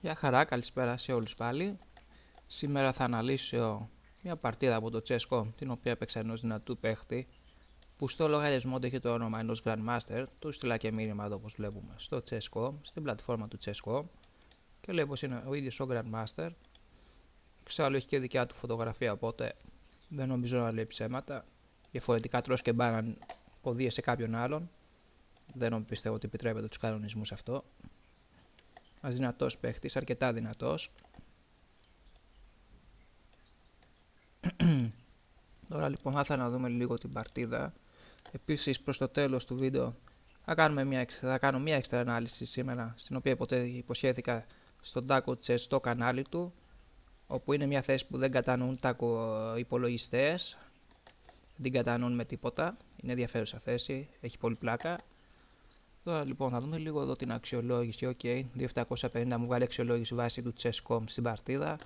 Γεια χαρά, καλησπέρα σε όλους πάλι. Σήμερα θα αναλύσω μια παρτίδα από το CSGO, την οποία έπαιξα ενός δυνατού παίχτη, που στο λογαριασμό του έχει το όνομα ενός Grandmaster. Του στείλα και μήνυμα εδώ όπως βλέπουμε στο CSGO, στην πλατφόρμα του CSGO, και λέει πως είναι ο ίδιος ο Grandmaster. Εξάλλου έχει και δικιά του φωτογραφία, οπότε δεν νομίζω να λέει ψέματα. Διαφορετικά τρως και μπάναν ποδίες σε κάποιον άλλον. Δεν πιστεύω ότι επιτρέπεται τους κανονισμούς αυτό. Ένας δυνατός παίχτης, αρκετά δυνατός. Τώρα λοιπόν θα ήθελα να δούμε λίγο την παρτίδα. Επίσης προς το τέλος του βίντεο θα κάνω μια έξτρα ανάλυση σήμερα, στην οποία υποσχέθηκα στον Taco Chess στο κανάλι του, όπου είναι μια θέση που δεν κατανοούν Taco υπολογιστές, δεν την κατανοούν με τίποτα, είναι ενδιαφέρουσα θέση, έχει πολύ πλάκα. Τώρα λοιπόν θα δούμε λίγο εδώ την αξιολόγηση. Ok, 2750 μου βγάλει αξιολόγηση βάση του Chess.com στην παρτίδα,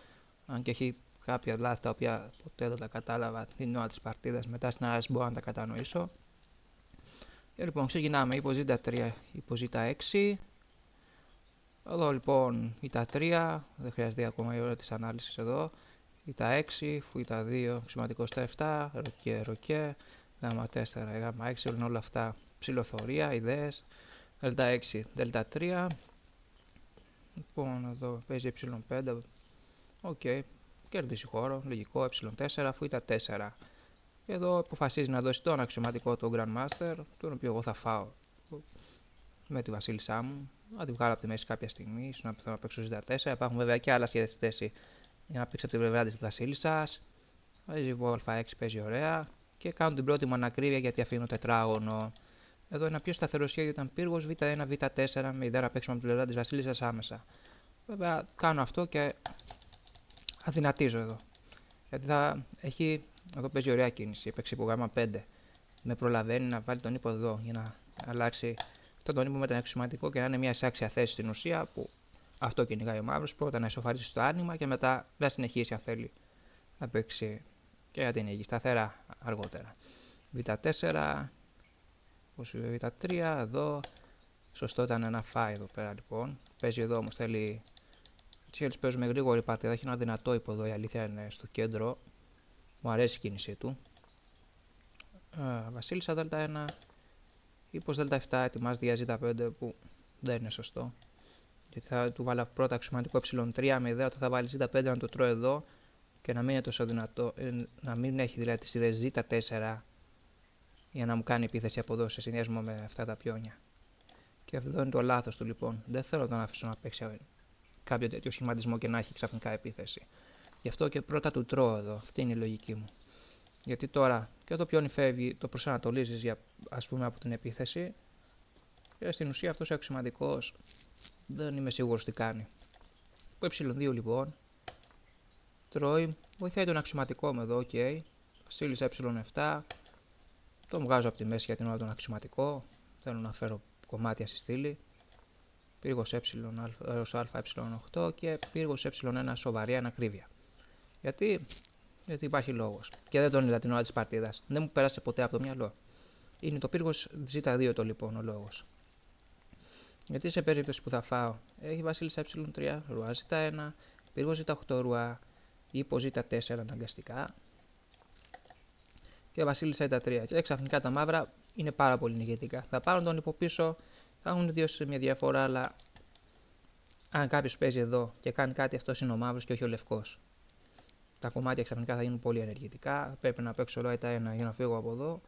αν και έχει κάποια λάθη τα οποία ποτέ δεν τα κατάλαβα την ώρα της παρτίδας, μετά στην ανάλυση μπορώ να τα κατανοήσω. Και λοιπόν ξεκινάμε, υποζήτα 3, υποζήτα 6. Εδώ λοιπόν ητα 3, δεν χρειάζεται ακόμα η ώρα της ανάλυσης εδώ. Ητα 6, φουητα 2, σημαντικό στα 7, ροκέ, γάμα 4, γάμα 6, όλα αυτά ψηλοθωρία, ιδέες. Δέλτα 6, δέλτα 3. Λοιπόν εδώ παίζει ε5, ok, κερδίσει χώρο, λογικό, ε4, φουητα 4. Και εδώ αποφασίζει να δώσει τον αξιωματικό του Grandmaster, τον οποίο εγώ θα φάω με τη βασίλισσά μου. Να τη βγάλω από τη μέση κάποια στιγμή, ίσως να θέλω να παίξω Z4. Υπάρχουν βέβαια και άλλα σχέδια στη θέση για να παίξει από τη πλευρά τη βασίλισσα. Παίζει α6, παίζει ωραία. Και κάνω την πρώτη μου ανακρίβεια γιατί αφήνω τετράγωνο. Εδώ ένα πιο σταθερό σχέδιο ήταν πύργο β1, β4 με ιδέα να παίξουμε από τη πλευρά τη βασίλισσα άμεσα. Βέβαια κάνω αυτό και αδυνατίζω εδώ. Γιατί θα έχει. Εδώ παίζει ωραία κίνηση. Έπαιξε υπό γάμα 5. Με προλαβαίνει να βάλει τον ύπο εδώ για να αλλάξει τον ύπο με τον αξιωματικό και να είναι μια εισάξια θέση στην ουσία, που αυτό κυνηγάει ο μαύρος. Πρώτα να ισοφαρίσει το άνοιγμα και μετά να συνεχίσει αν θέλει να παίξει και να την αίγει σταθερά αργότερα. Β4, Β3, εδώ. Σωστό ήταν να φάει εδώ πέρα λοιπόν. Παίζει εδώ όμως θέλει. Τι άλλοι παίζουμε γρήγορη παρτίδα. Έχει ένα δυνατό ύπο εδώ, η αλήθεια είναι στο κέντρο. Μου αρέσει η κίνησή του. Βασίλισσα Δ1, ύπος Δ7, ετοιμάζεται για Z5 που δεν είναι σωστό. Γιατί θα του βάλω πρώτα αξιωματικό ε3 με ιδέα ότι θα βάλει Z5 να το τρώω εδώ και να μην είναι τόσο δυνατό, να μην έχει δηλαδή τις ιδέες Z4 για να μου κάνει επίθεση από εδώ σε συνδυασμό με αυτά τα πιόνια. Και αυτό είναι το λάθος του λοιπόν. Δεν θέλω να αφήσω να παίξει κάποιο τέτοιο σχηματισμό και να έχει ξαφνικά επίθεση. Γι' αυτό και πρώτα του τρώω εδώ. Αυτή είναι η λογική μου. Γιατί τώρα και το πιόνι φεύγει, το προσανατολίζεις για, ας πούμε, από την επίθεση. Και στην ουσία αυτός ο αξιωματικός δεν είμαι σίγουρος τι κάνει. Το ε2 λοιπόν τρώει, βοηθάει τον αξιωματικό με εδώ, ok. Βασίλισσα ε7, τον βγάζω από τη μέση για την ώρα τον αξιωματικό. Θέλω να φέρω κομμάτια στη στήλη. Πύργος ε8 και πύργος ε1 σοβαρή ανακρίβεια. Γιατί υπάρχει λόγος. Και δεν τον είδα την ώρα της παρτίδας. Δεν μου πέρασε ποτέ από το μυαλό. Είναι το πύργος Z2 το λοιπόν ο λόγος. Γιατί σε περίπτωση που θα φάω, έχει βασίλισσα ε3, ρουά Z1, πύργος Z8 ρουά, ύπο Z4 αναγκαστικά και βασίλισσα Z3. Και ξαφνικά τα μαύρα είναι πάρα πολύ ηγετικά. Θα πάρουν τον ύπο πίσω, θα έχουν δύο σε μια διαφορά, αλλά αν κάποιος παίζει εδώ και κάνει κάτι, αυτός είναι ο μαύρος και όχι ο λευκός. Τα κομμάτια ξαφνικά θα γίνουν πολύ ενεργητικά. Πρέπει να παίξω ρουά Z1 για να φύγω από εδώ.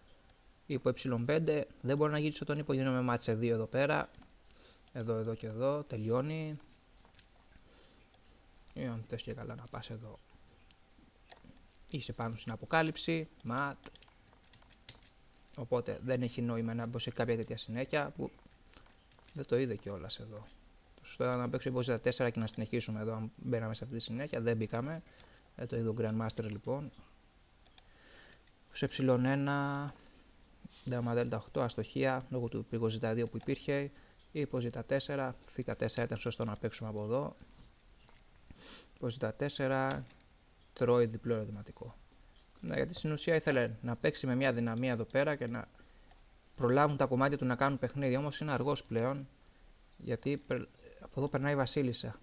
Ύπο ε5, δεν μπορώ να γυρίσω τον ύπο, γίνομαι μάτσε 2 εδώ πέρα. Εδώ και εδώ, τελειώνει. Ή αν θες και καλά να πας εδώ. Είσαι πάνω στην αποκάλυψη, ματ. Οπότε δεν έχει νόημα να μπω σε κάποια τέτοια συνέχεια που δεν το είδε κιόλα εδώ. Το σωστό ήταν να παίξω υπόζητα 4 και να συνεχίσουμε εδώ. Αν μπαίναμε σε αυτή τη συνέχεια, δεν μπήκαμε. Δεν το είδε ο Grandmaster λοιπόν. Σε ε1, δάμα δ8, αστοχία λόγω του πύργου Z2 που υπήρχε. Υπό Z4, θ4 ήταν σωστό να παίξουμε από εδώ. Υπό Z4, τρώει διπλό ερωτηματικό. Ναι, γιατί στην ουσία ήθελε να παίξει με μια δυναμία εδώ πέρα και να προλάβουν τα κομμάτια του να κάνουν παιχνίδι. Όμως είναι αργός πλέον, γιατί από εδώ περνάει η βασίλισσα.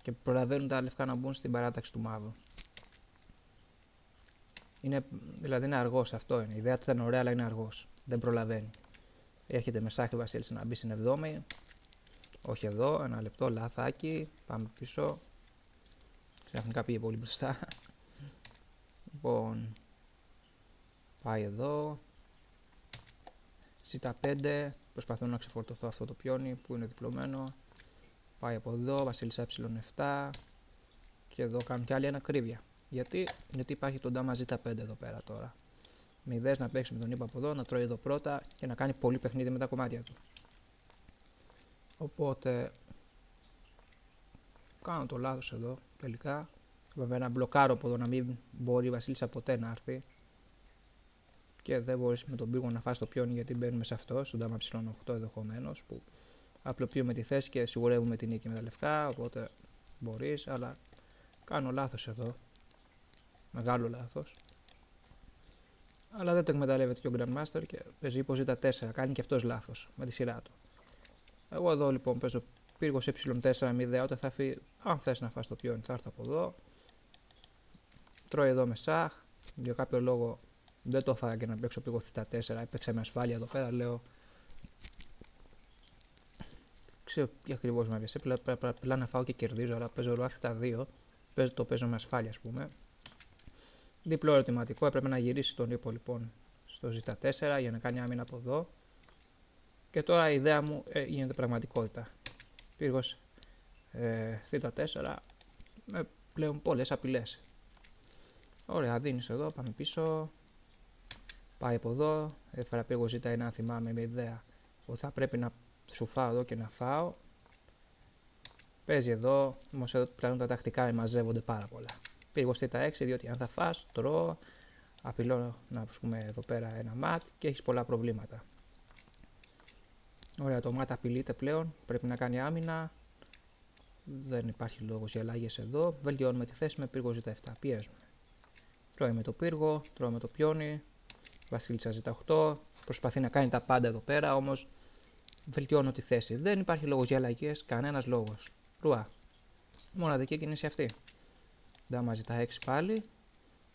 Και προλαβαίνουν τα λευκά να μπουν στην παράταξη του μαύρου. Δηλαδή είναι αργός, αυτό είναι. Η ιδέα του ήταν ωραία, αλλά είναι αργός. Δεν προλαβαίνει. Έρχεται με σάχ η Βασίλισσα να μπει στην 7η. Όχι εδώ, ένα λεπτό, λάθάκι. Πάμε πίσω. Ξαφνικά πήγε πολύ μπροστά. Λοιπόν, πάει εδώ. Σίτα 5. Προσπαθώ να ξεφορτωθώ αυτό το πιόνι που είναι διπλωμένο. Πάει από εδώ, Βασίλισσα ε7. Και εδώ κάνουν κι άλλη ένα ακρίβεια. Γιατί υπάρχει το ντάμα ζ5 εδώ πέρα τώρα. Με ιδέες να παίξει με τον ύπα από εδώ, να τρώει εδώ πρώτα και να κάνει πολύ παιχνίδι με τα κομμάτια του. Οπότε κάνω το λάθος εδώ τελικά. Βέβαια να μπλοκάρω από εδώ να μην μπορεί η Βασίλισσα ποτέ να έρθει. Και δεν μπορείς με τον πύργο να φας το πιόνι γιατί μπαίνουμε σε αυτό, στον ντάμα ε8 ενδεχομένως. Που απλοποιούμε τη θέση και σιγουρεύουμε την νίκη με τα λευκά. Οπότε μπορείς, αλλά κάνω λάθος εδώ. Μεγάλο λάθος. Αλλά δεν το εκμεταλλεύεται και ο Grandmaster και παίζει ύπο Z4. Κάνει και αυτός λάθος με τη σειρά του. Εγώ εδώ λοιπόν παίζω πύργος ε4 με ιδέα όταν θα φύγει. Αν θες να φας το πιόνι, θα έρθω από εδώ. Τρώει εδώ με σάχ. Για κάποιο λόγο δεν το έφαγα και να παίξω πύργο θ4. Έπαιξα με ασφάλεια εδώ πέρα. Λέω. Ξέρω τι ακριβώς με έβγαινε. Απλά να φάω και κερδίζω. Αλλά παίζω ρουά θ2. Το παίζω με ασφάλεια, ας πούμε. Διπλό ερωτηματικό, έπρεπε να γυρίσει τον ύπο λοιπόν στο Z4 για να κάνει άμυνα από εδώ. Και τώρα η ιδέα μου γίνεται πραγματικότητα. Πύργος θ4 με πλέον πολλές απειλές. Ωραία, δίνεις εδώ, πάμε πίσω. Πάει από εδώ, έφερα πύργο Z1 αν θυμάμαι με ιδέα ότι θα πρέπει να σου φάω εδώ και να φάω. Παίζει εδώ, όμως εδώ πλέον τα τακτικά μαζεύονται πάρα πολλά. Πύργος θ6 διότι αν θα φας, τρώω, απειλώ να πούμε εδώ πέρα ένα ματ και έχεις πολλά προβλήματα. Ωραία, το ματ απειλείται πλέον, πρέπει να κάνει άμυνα. Δεν υπάρχει λόγος για αλλαγές εδώ. Βελτιώνουμε τη θέση με πύργο Z7, πιέζουμε. Τρώει με το πύργο, τρώει με το πιόνι. Βασίλισσα Z8, προσπαθεί να κάνει τα πάντα εδώ πέρα, όμως βελτιώνω τη θέση. Δεν υπάρχει λόγος για αλλαγές, κανένας λόγος. Ρουά. Μοναδική κίνηση αυτή. Ντάμα Z6 πάλι.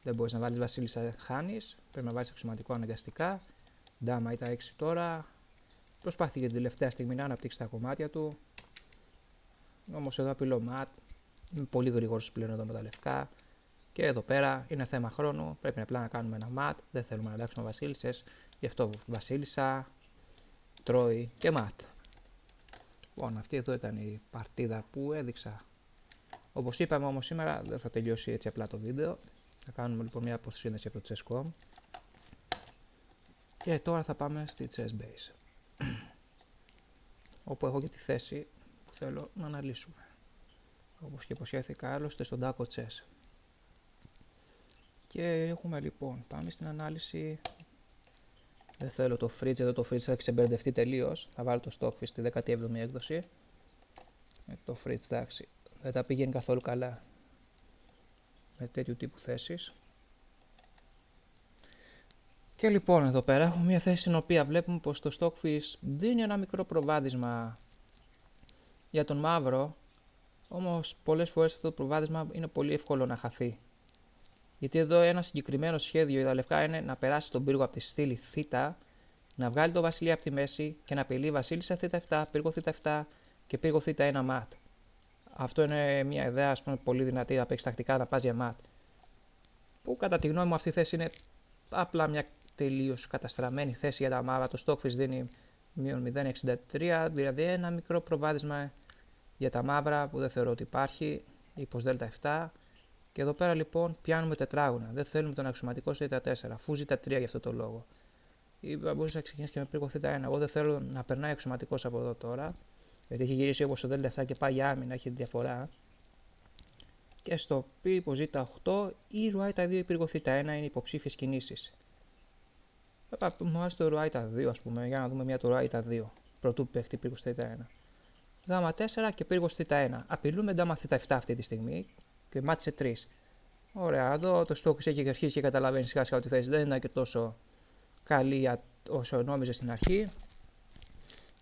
Δεν μπορείς να βάλεις Βασίλισσα, χάνεις. Πρέπει να βάλεις αξιωματικό αναγκαστικά. Ντάμα Z6 τώρα. Προσπάθησε την τελευταία στιγμή να αναπτύξει τα κομμάτια του. Όμως εδώ απειλώ ματ. Είμαι πολύ γρήγορος πλέον εδώ με τα λευκά. Και εδώ πέρα είναι θέμα χρόνου. Πρέπει απλά να κάνουμε ένα ματ. Δεν θέλουμε να αλλάξουμε βασίλισσες. Γι' αυτό Βασίλισσα τρώει και ματ. Λοιπόν, αυτή εδώ ήταν η παρτίδα που έδειξα. Όπως είπαμε όμως σήμερα δεν θα τελειώσει έτσι απλά το βίντεο. Θα κάνουμε λοιπόν μια αποσύνδεση από το Chess.com. Και τώρα θα πάμε στη Chess Base. Όπου έχω και τη θέση που θέλω να αναλύσουμε. Όπως και υποσχέθηκα άλλωστε στον Daco Chess. Και έχουμε λοιπόν, πάμε στην ανάλυση. Δεν θέλω το Fritz, εδώ το Fritz θα ξεμπερδευτεί τελείως. Θα βάλω το Stockfish στη 17η έκδοση. Το Fritz εντάξει, δεν τα πηγαίνει καθόλου καλά με τέτοιου τύπου θέσεις. Και λοιπόν εδώ πέρα έχουμε μια θέση στην οποία βλέπουμε πως το Stockfish δίνει ένα μικρό προβάδισμα για τον μαύρο. Όμως πολλές φορές αυτό το προβάδισμα είναι πολύ εύκολο να χαθεί. Γιατί εδώ ένα συγκεκριμένο σχέδιο για τα λευκά είναι να περάσει τον πύργο από τη στήλη Θ, να βγάλει το βασιλιά από τη μέση και να απειλεί Βασίλισσα Θ7, πύργο Θ7 και πύργο Θ1 ματ. Αυτό είναι μια ιδέα ας πούμε, πολύ δυνατή να παίξει τακτικά να πας για ματ. Που κατά τη γνώμη μου αυτή η θέση είναι απλά μια τελείως καταστραμμένη θέση για τα μαύρα. Το Stockfish δίνει μείον 0,63, δηλαδή ένα μικρό προβάδισμα για τα μαύρα που δεν θεωρώ ότι υπάρχει, υπός Δ7. Και εδώ πέρα λοιπόν πιάνουμε τετράγωνα. Δεν θέλουμε τον αξιωματικό στο Θ4, αφού Z3 για αυτό το λόγο. Ή μπορείς να ξεκινήσει και με πύργο Θ1. Εγώ δεν θέλω να περνάει αξιωματικός από εδώ τώρα, γιατί έχει γυρίσει όπως στο Δ7 και πάει για άμυνα, έχει διαφορά. Και στο πύργο Z8 ή ρουάιτα 2 ή πύργο Θ1 είναι υποψήφιες κινήσεις. Μου άρεσε το ρουάιτα 2, ας πούμε, για να δούμε μια το ρουάιτα 2. Πρωτού παιχτεί πύργο Θ1. Γάμα 4 και πύργο Θ1. Απειλούμε ντάμα Θ7 αυτή τη στιγμή και μάτσε 3. Ωραία, εδώ το Stockfish έχει αρχίσει και καταλαβαίνει σιγά σιγά ότι η θέση δεν ήταν και τόσο καλή όσο νόμιζε στην αρχή.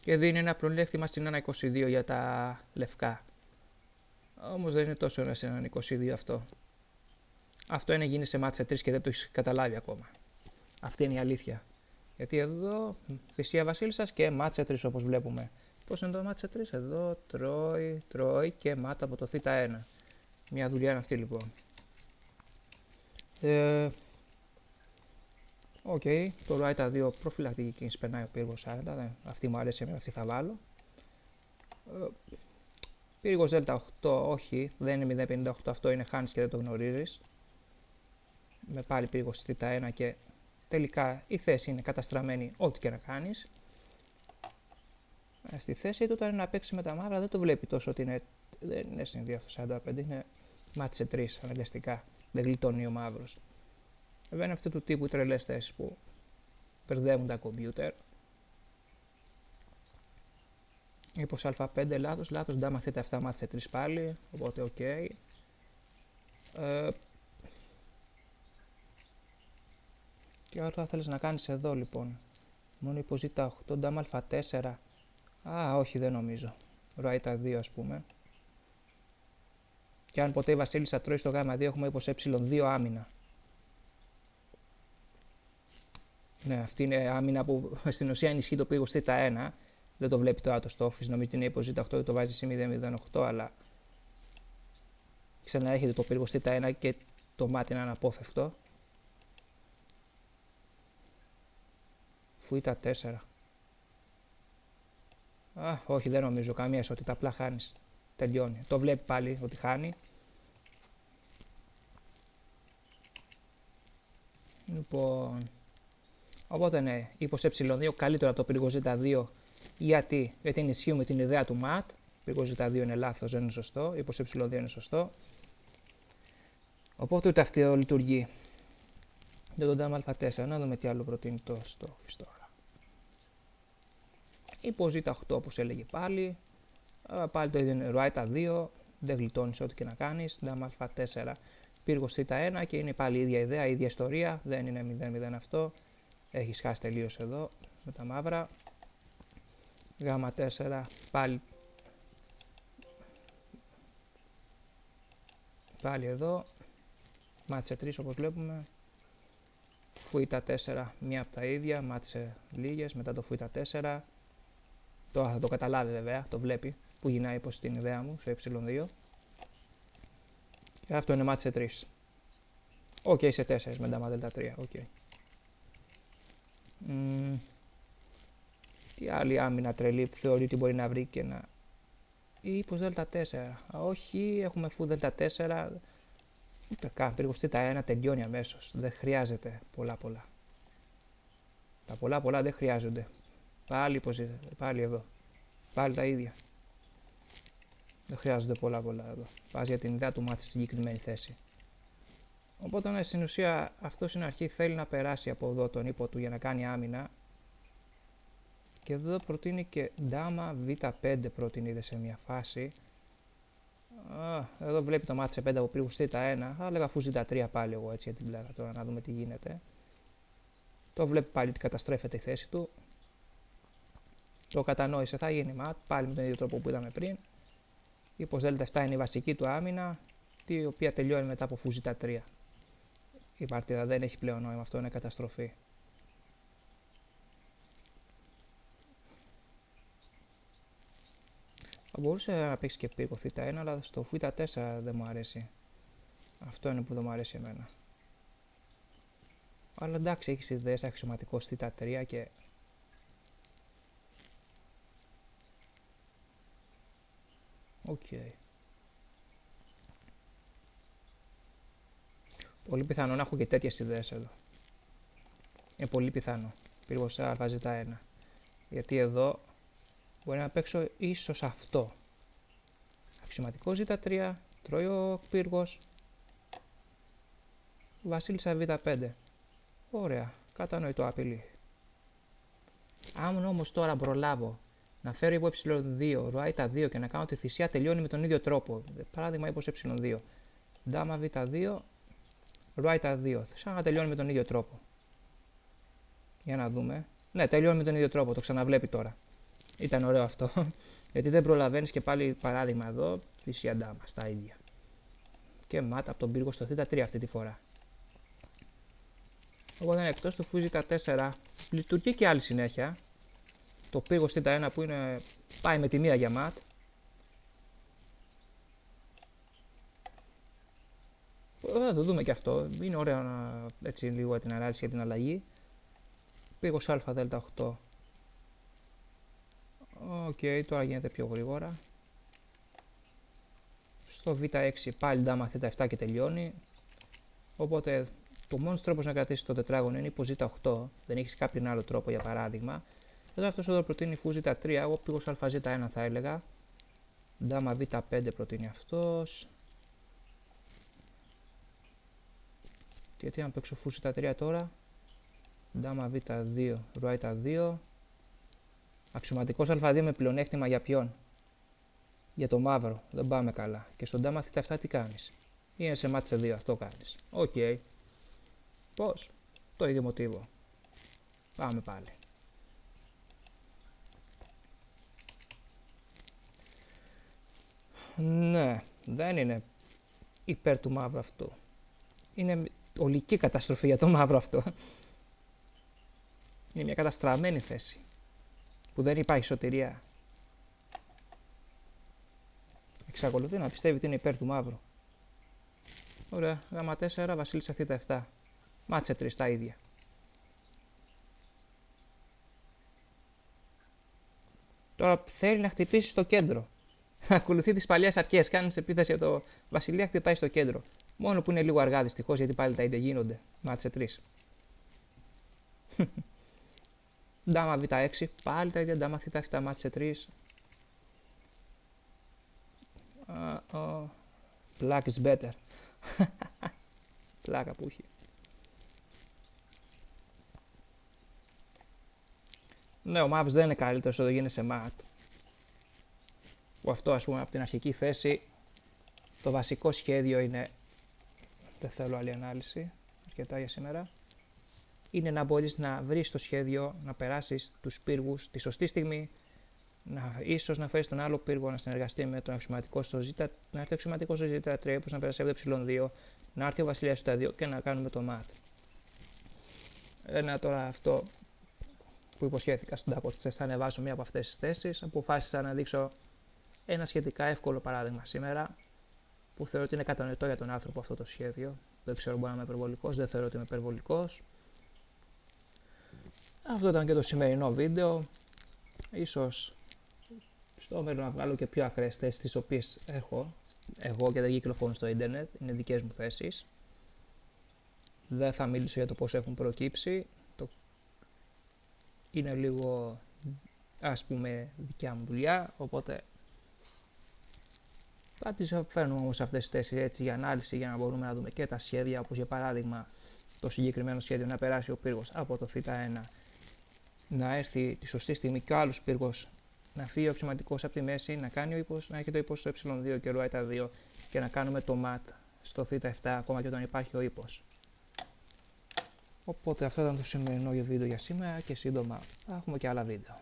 Και δίνει ένα πλεονέκτημα στην 1,22 για τα λευκά. Όμως δεν είναι τόσο έναν 22 αυτό. Αυτό είναι γίνει σε μάτσα 3 και δεν το έχει καταλάβει ακόμα. Αυτή είναι η αλήθεια. Γιατί εδώ θυσία βασίλισσας και μάτσα 3 όπως βλέπουμε. Πώς είναι το μάτσα 3? Εδώ τρώει και μάτα από το θ1. Μια δουλειά είναι αυτή λοιπόν. Οκ, το Ράιτα 2 προφυλακτική κίνηση περνάει ο πύργος 40. Αυτή μου αρέσει εμένα, αυτή θα βάλω. Πύργος Δέλτα 8, όχι, δεν είναι 0.58, αυτό είναι χάνεις και δεν το γνωρίζεις. Με πάλι πύργος θ1 και τελικά η θέση είναι καταστραμμένη ό,τι και να κάνεις. Στη θέση του όταν είναι να παίξει με τα μαύρα δεν το βλέπει τόσο ότι είναι, δεν είναι στην 2.45, είναι μάτσε 3 αναγκαστικά, δεν γλιτώνει ο μαύρος. Βέβαια είναι αυτού του τύπου οι τρελές θέσεις που μπερδεύουν τα κομπιούτερ. Μήπως α5 λάθος, ντάμα θ7 μάτσε 3 πάλι, οπότε οκ. Τι άλλο θα θέλεις να κάνεις εδώ λοιπόν? Μόνο υποζήτα 8, ντάμα α4. Όχι, δεν νομίζω. Ράιτα 2 ας πούμε. Και αν ποτέ η βασίλισσα τρώει στο γ2 έχουμε πως ε2 άμυνα. Ναι, αυτή είναι άμυνα που στην ουσία ενισχύει το πύργος θ1. Δεν το βλέπει τώρα το στόφις, νομίζω ότι είναι υποζήτα 8 και το βάζει σε 0.08, αλλά ξαναέρχεται το πύργος θ1 και το μάτι είναι αναπόφευκτο. Φουίτα 4. Όχι, δεν νομίζω καμία ισότητα, απλά χάνεις. Τελειώνει. Το βλέπει πάλι ότι χάνει. Λοιπόν, οπότε ναι, ύπος ε2 καλύτερο από το πύργος ζ2. Γιατί ενισχύουμε την ιδέα του ματ. Πύργος ζ2 είναι λάθος, δεν είναι σωστό. Ύπος ε2 είναι σωστό. Οπότε ούτε αυτό λειτουργεί. Δεν τον ντάμα α4. Να δούμε τι άλλο προτείνει το στόφις τώρα. Ύπος ζ8 όπως έλεγε πάλι. Πάλι το ίδιο είναι ράιτα 2. Δεν γλιτώνεις ό,τι και να κάνεις. Ντάμα α4. Πύργος θ1 και είναι πάλι η ίδια ιδέα, η ίδια ιστορία. Δεν είναι 0-0 αυτό. Έχεις χάσει τελείως εδώ με τα μαύρα. Γ4 πάλι εδώ. Μάτσε 3 όπως βλέπουμε. Φουίτα 4 μία από τα ίδια. Μάτσε λίγες μετά το φουίτα 4. Τώρα θα το καταλάβει βέβαια, το βλέπει που γυρνάει πως την ιδέα μου στο ε2. Και αυτό είναι μάτσε 3. Οκ, σε 4 με ντάμα δέλτα 3. Οκ. Τι άλλη άμυνα τρελή που θεωρεί ότι μπορεί να βρει και να... Ή πως δέλτα 4. Όχι, έχουμε φου δέλτα 4. Ούτε καν, πύργος θ1 τελειώνει αμέσως. Δεν χρειάζεται πολλά. Τα πολλά δεν χρειάζονται. Πάλι εδώ. Πάλι τα ίδια. Δεν χρειάζονται πολλά εδώ. Πας για την ιδέα του μάτς στη συγκεκριμένη θέση. Οπότε ναι, στην ουσία αυτό στην αρχή θέλει να περάσει από εδώ τον ύπο του για να κάνει άμυνα. Και εδώ προτείνει και ντάμα β5 προτείνει σε μια φάση. Εδώ βλέπει το μάτι σε 5 από πύργους θ1. Θα έλεγα φου ζ3 πάλι εγώ έτσι για την πλάκα τώρα να δούμε τι γίνεται. Το βλέπει πάλι ότι καταστρέφεται η θέση του. Το κατανόησε, θα γίνει ματ πάλι με τον ίδιο τρόπο που είδαμε πριν. Ύπος δέλτα 7 είναι η βασική του άμυνα, η οποία τελειώνει μετά από φου ζ3. Η παρτίδα δεν έχει πλέον νόημα, αυτό είναι καταστροφή. Θα μπορούσε να παίξει και πύργο θ1, αλλά στο φ4 δεν μου αρέσει. Αυτό είναι που δεν μου αρέσει εμένα. Αλλά εντάξει, έχεις ιδέες αξιωματικός θ3 και... Οκ. Πολύ πιθανό να έχω και τέτοιες ιδέες εδώ. Είναι πολύ πιθανό. Πύργος αβαζ1. Γιατί εδώ μπορεί να παίξω ίσως αυτό. Αξιωματικό ζ3, τρώει ο πύργος. Βασίλισσα β5. Ωραία, κατανοητό απειλή. Αν όμως τώρα προλάβω να φέρω υπό ε2, ράιτα 2 και να κάνω τη θυσία τελειώνει με τον ίδιο τρόπο. Παράδειγμα υπό ε2. Ντάμα β2, ράιτα 2. Σαν να τελειώνει με τον ίδιο τρόπο. Για να δούμε. Ναι, τελειώνει με τον ίδιο τρόπο, το ξαναβλέπει τώρα. Ήταν ωραίο αυτό. Γιατί δεν προλαβαίνεις και πάλι παράδειγμα εδώ, θυσία ντάμα, στα ίδια. Και μάτα από τον πύργο στο θ3 αυτή τη φορά. Οπότε είναι εκτός του φούζι τα 4. Λειτουργεί και άλλη συνέχεια. Το πύργο θ1 που είναι, πάει με τη μία για ματ. Θα το δούμε και αυτό. Είναι ωραίο να, έτσι λίγο την ανάλυση για την αλλαγή. Πύργος α δέλτα 8. Οκ, τώρα γίνεται πιο γρήγορα. Στο β6 πάλι ντάμα θ7 και τελειώνει. Οπότε το μόνος τρόπος να κρατήσεις το τετράγωνο είναι υπό z8. Δεν έχεις κάποιον άλλο τρόπο για παράδειγμα. Εδώ αυτός εδώ προτείνει φου z3. Εγώ πήγω σε αβ1 θα έλεγα. Ντάμα β5 προτείνει αυτός. Γιατί αν παίξω φου z3 τώρα. Ντάμα β2, ρουά τα2. Αξιωματικός α2 με πλεονέκτημα για ποιον? Για το μαύρο. Δεν πάμε καλά. Και στον ντάμα θ7 τι κάνεις? Είναι σε μάτς σε 2, αυτό κάνεις. Οκ. Πώς? Το ίδιο μοτίβο. Πάμε πάλι. Ναι, δεν είναι υπέρ του μαύρου αυτού. Είναι ολική καταστροφή για το μαύρο αυτό. Είναι μια καταστραμμένη θέση. Που δεν υπάρχει σωτηρία. Εξακολουθεί να πιστεύει ότι είναι υπέρ του μαύρου. Ωραία, γάμα 4, βασίλισσα θ7. Μάτσε 3 τα ίδια. Τώρα θέλει να χτυπήσει στο κέντρο. Ακολουθεί τις παλιές αρχές. Κάνει επίθεση από το βασιλεία, χτυπάει στο κέντρο. Μόνο που είναι λίγο αργά δυστυχώς, γιατί πάλι τα ίδια γίνονται. Μάτσε 3. Ντάμα β6, πάλι τα ίδια. Ντάμα θ7, μάτσε 3. Black is better. Πλάκα που έχει. Ναι, ο μαύρος δεν είναι καλύτερος όταν γίνει σε ματ. Που αυτό ας πούμε από την αρχική θέση το βασικό σχέδιο είναι, δεν θέλω άλλη ανάλυση, αρκετά για σήμερα, είναι να μπορείς να βρεις το σχέδιο, να περάσεις τους πύργους τη σωστή στιγμή, ίσως να φέρεις τον άλλο πύργο να συνεργαστεί με τον αξιωματικό στο Z, να έρθει ο αξιωματικός στο Z3, όπως να περάσει από το ε2, να έρθει ο βασιλιάς στο 2 και να κάνουμε το mat. Τώρα αυτό που υποσχέθηκα στον Τάκο, θα ανεβάσω μία από αυτές τις θέσεις. Αποφάσισα να δείξω ένα σχετικά εύκολο παράδειγμα σήμερα, που θεωρώ ότι είναι κατανοητό για τον άνθρωπο αυτό το σχέδιο. Δεν ξέρω, μπορεί να είμαι υπερβολικός, δεν θεωρώ ότι είμαι υπερβολικός. Αυτό ήταν και το σημερινό βίντεο. Ίσως στο μέλλον να βγάλω και πιο ακραίες θέσεις, τις οποίες έχω εγώ και δεν κυκλοφορούν στο ίντερνετ, είναι δικές μου θέσεις. Δεν θα μιλήσω για το πώς έχουν προκύψει. Είναι λίγο, ας πούμε, δικιά μου δουλειά, οπότε θα τις φέρνουμε όμως αυτές τις θέσεις έτσι για ανάλυση, για να μπορούμε να δούμε και τα σχέδια, όπως για παράδειγμα το συγκεκριμένο σχέδιο να περάσει ο πύργος από το θ1, να έρθει τη σωστή στιγμή και ο άλλος πύργος, να φύγει ο αξιωματικός από τη μέση, να κάνει ο ύπος, να έχει το ύπος στο ε2 και ρουά τα 2 και να κάνουμε το mat στο θ7 ακόμα και όταν υπάρχει ο ύπος. Οπότε αυτό ήταν το σημερινό βίντεο για σήμερα και σύντομα θα έχουμε και άλλα βίντεο.